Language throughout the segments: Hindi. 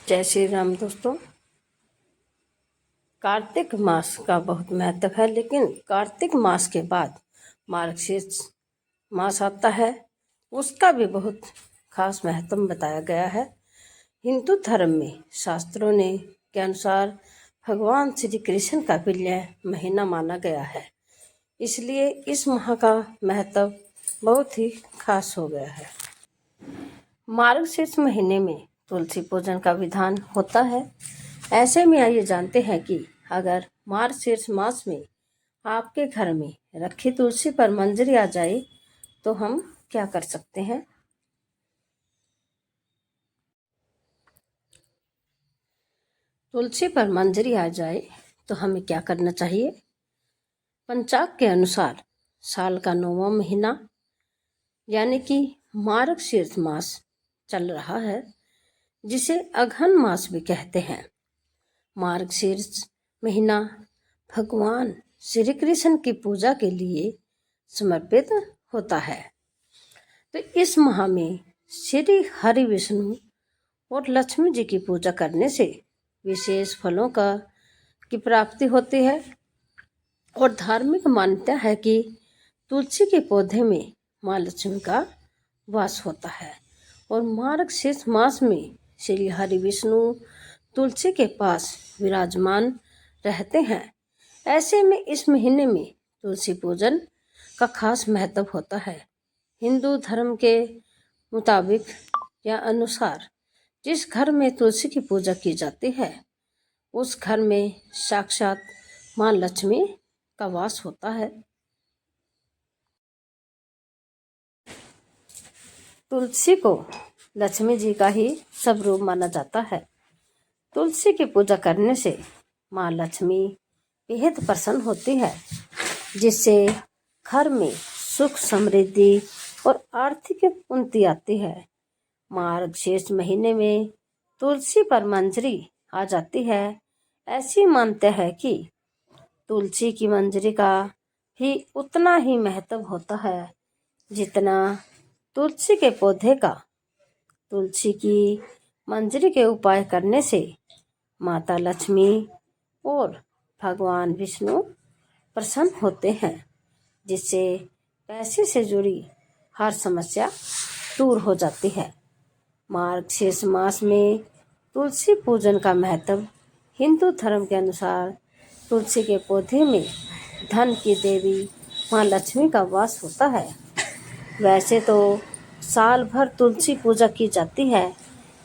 जय श्री राम दोस्तों। कार्तिक मास का बहुत महत्व है, लेकिन कार्तिक मास के बाद मार्गशीर्ष मास आता है, उसका भी बहुत खास महत्व बताया गया है। हिंदू धर्म में शास्त्रों ने के अनुसार भगवान श्री कृष्ण का प्रिय महीना माना गया है, इसलिए इस माह का महत्व बहुत ही खास हो गया है। मार्गशीर्ष महीने में तुलसी पूजन का विधान होता है। ऐसे में आइए जानते हैं कि अगर मार्गशीर्ष मास में आपके घर में रखी तुलसी पर मंजरी आ जाए तो हम क्या कर सकते हैं। तुलसी पर मंजरी आ जाए तो हमें क्या करना चाहिए। पंचांग के अनुसार साल का 9वां महीना यानी कि मार्गशीर्ष मास चल रहा है, जिसे अघन मास भी कहते हैं। मार्गशीर्ष महीना भगवान श्री कृष्ण की पूजा के लिए समर्पित होता है। तो इस माह में श्री हरि विष्णु और लक्ष्मी जी की पूजा करने से विशेष फलों की प्राप्ति होती है। और धार्मिक मान्यता है कि तुलसी के पौधे में माँ लक्ष्मी का वास होता है और मार्गशीर्ष मास में श्री हरि विष्णु तुलसी के पास विराजमान रहते हैं। ऐसे में इस महीने में तुलसी पूजन का खास महत्व होता है। हिंदू धर्म के मुताबिक या अनुसार जिस घर में तुलसी की पूजा की जाती है उस घर में साक्षात माँ लक्ष्मी का वास होता है। तुलसी को लक्ष्मी जी का ही स्वरूप माना जाता है। तुलसी की पूजा करने से माँ लक्ष्मी बेहद प्रसन्न होती है, जिससे घर में सुख समृद्धि और आर्थिक उन्नति आती है। मार्गशीर्ष महीने में तुलसी पर मंजरी आ जाती है। ऐसी मानते हैं कि तुलसी की मंजरी का भी उतना ही महत्व होता है जितना तुलसी के पौधे का। तुलसी की मंजरी के उपाय करने से माता लक्ष्मी और भगवान विष्णु प्रसन्न होते हैं, जिससे पैसे से जुड़ी हर समस्या दूर हो जाती है। मार्गशीर्ष मास में तुलसी पूजन का महत्व हिंदू धर्म के अनुसार तुलसी के पौधे में धन की देवी माँ लक्ष्मी का वास होता है। वैसे तो साल भर तुलसी पूजा की जाती है,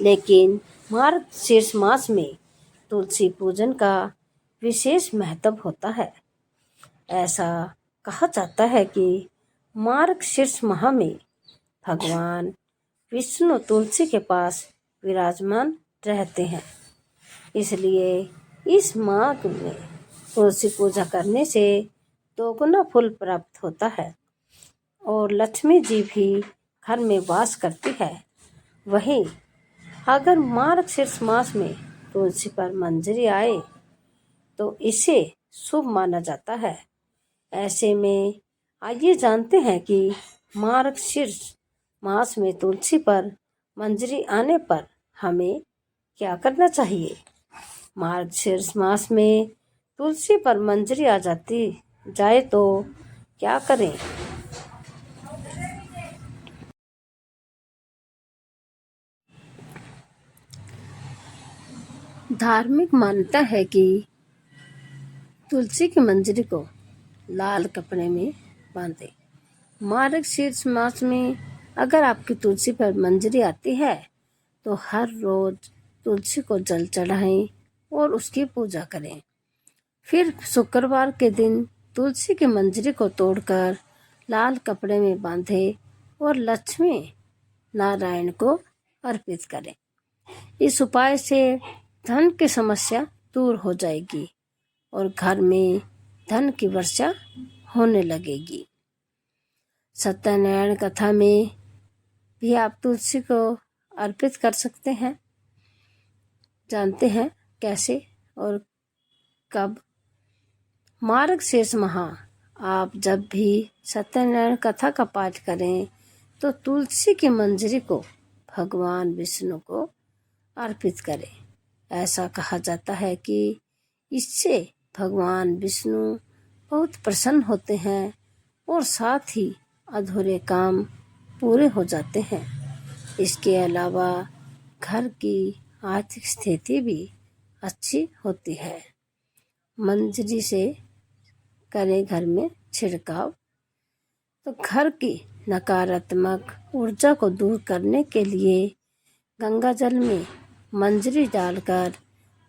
लेकिन मार्गशीर्ष मास में तुलसी पूजन का विशेष महत्व होता है। ऐसा कहा जाता है कि मार्गशीर्ष माह में भगवान विष्णु तुलसी के पास विराजमान रहते हैं, इसलिए इस माह में तुलसी पूजा करने से दोगुना फल प्राप्त होता है और लक्ष्मी जी भी घर में वास करती है। वहीं अगर मार्गशीर्ष मास में तुलसी पर मंजरी आए तो इसे शुभ माना जाता है। ऐसे में आइए जानते हैं कि मार्गशीर्ष मास में तुलसी पर मंजरी आने पर हमें क्या करना चाहिए। मार्गशीर्ष मास में तुलसी पर मंजरी आ जाती जाए तो क्या करें। धार्मिक मान्यता है कि तुलसी की मंजरी को लाल कपड़े में बांधें। मार्गशीर्ष मास में अगर आपकी तुलसी पर मंजरी आती है तो हर रोज तुलसी को जल चढ़ाएं और उसकी पूजा करें। फिर शुक्रवार के दिन तुलसी की मंजरी को तोड़कर लाल कपड़े में बांधें और लक्ष्मी नारायण को अर्पित करें। इस उपाय से धन की समस्या दूर हो जाएगी और घर में धन की वर्षा होने लगेगी। सत्यनारायण कथा में भी आप तुलसी को अर्पित कर सकते हैं। जानते हैं कैसे और कब। मार्गशीर्ष माह आप जब भी सत्यनारायण कथा का पाठ करें तो तुलसी की मंजरी को भगवान विष्णु को अर्पित करें। ऐसा कहा जाता है कि इससे भगवान विष्णु बहुत प्रसन्न होते हैं और साथ ही अधूरे काम पूरे हो जाते हैं। इसके अलावा घर की आर्थिक स्थिति भी अच्छी होती है। मंजरी से करें घर में छिड़काव तो घर की नकारात्मक ऊर्जा को दूर करने के लिए गंगा जल में मंजरी डालकर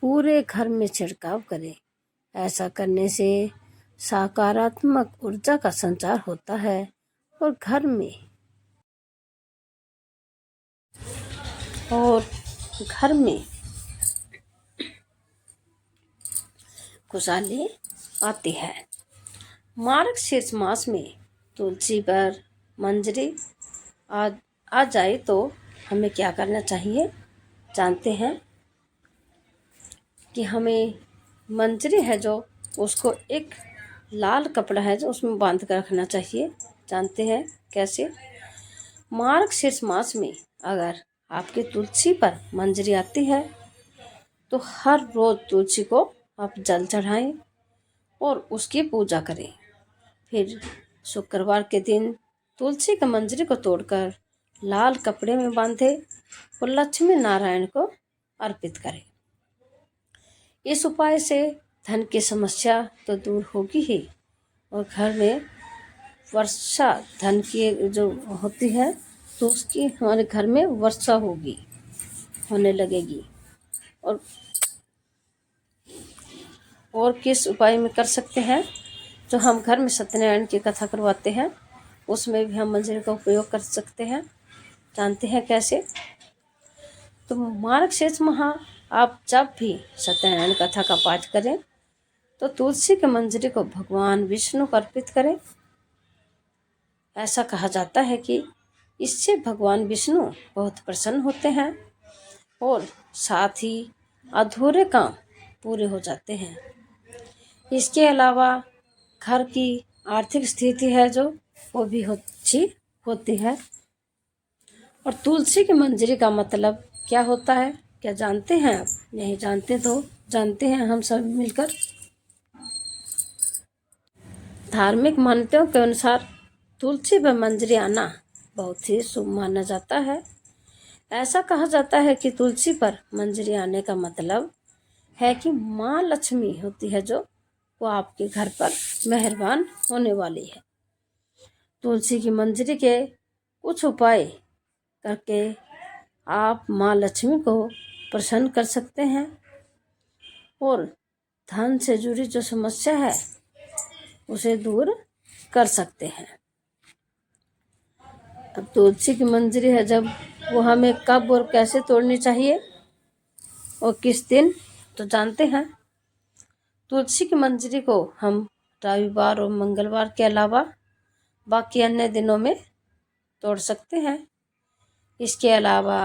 पूरे घर में छिड़काव करें। ऐसा करने से सकारात्मक ऊर्जा का संचार होता है और घर में खुशहाली आती है। मार्गशीर्ष मास में तुलसी पर मंजरी आ जाए तो हमें क्या करना चाहिए जानते हैं कि हमें मंजरी है जो उसको एक लाल कपड़ा है जो उसमें बांध कर रखना चाहिए। जानते हैं कैसे? मार्गशीर्ष मास में अगर आपकी तुलसी पर मंजरी आती है तो हर रोज तुलसी को आप जल चढ़ाएं और उसकी पूजा करें। फिर शुक्रवार के दिन तुलसी के मंजरी को तोड़कर लाल कपड़े में बांधे और लक्ष्मी नारायण को अर्पित करें। इस उपाय से धन की समस्या तो दूर होगी ही और घर में वर्षा धन की जो होती है तो उसकी हमारे घर में वर्षा होने लगेगी। और किस उपाय में कर सकते हैं? जो हम घर में सत्यनारायण की कथा करवाते हैं उसमें भी हम मंजरी का उपयोग कर सकते हैं। जानते हैं कैसे? तो मार्गशीर्ष माह आप जब भी सत्यनारायण कथा का पाठ करें तो तुलसी के मंजरी को भगवान विष्णु को अर्पित करें। ऐसा कहा जाता है कि इससे भगवान विष्णु बहुत प्रसन्न होते हैं और साथ ही अधूरे काम पूरे हो जाते हैं। इसके अलावा घर की आर्थिक स्थिति है जो वो भी अच्छी होती है। और तुलसी की मंजरी का मतलब क्या होता है? क्या जानते हैं आप? नहीं जानते तो जानते हैं हम सब मिलकर। धार्मिक मान्यताओं के अनुसार तुलसी पर मंजरी आना बहुत ही शुभ माना जाता है। ऐसा कहा जाता है कि तुलसी पर मंजरी आने का मतलब है कि माँ लक्ष्मी होती है जो वो आपके घर पर मेहरबान होने वाली है। तुलसी की मंजरी के कुछ उपाय करके आप माँ लक्ष्मी को प्रसन्न कर सकते हैं और धन से जुड़ी जो समस्या है उसे दूर कर सकते हैं। अब तुलसी की मंजरी है जब वो हमें कब और कैसे तोड़नी चाहिए और किस दिन तो जानते हैं। तुलसी की मंजरी को हम रविवार और मंगलवार के अलावा बाकी अन्य दिनों में तोड़ सकते हैं। इसके अलावा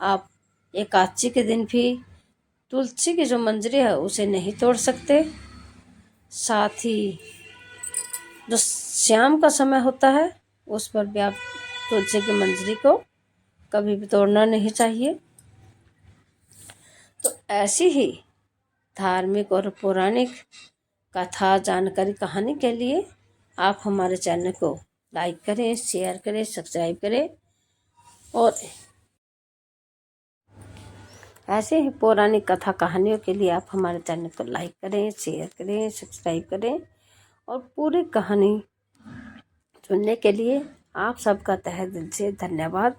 आप एकादशी के दिन भी तुलसी की जो मंजरी है उसे नहीं तोड़ सकते। साथ ही जो शाम का समय होता है उस पर भी आप तुलसी की मंजरी को कभी भी तोड़ना नहीं चाहिए। तो ऐसी ही धार्मिक और पौराणिक कथा जानकारी कहानी के लिए आप हमारे चैनल को लाइक करें, शेयर करें, सब्सक्राइब करें और ऐसे ही पौराणिक कथा कहानियों के लिए आप हमारे चैनल को लाइक करें, शेयर करें, सब्सक्राइब करें और पूरी कहानी सुनने के लिए आप सबका तहे दिल से धन्यवाद।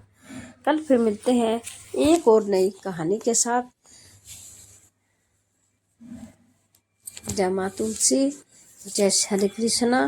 कल फिर मिलते हैं एक और नई कहानी के साथ। जय माँ तुलसी, जय श्री कृष्णा।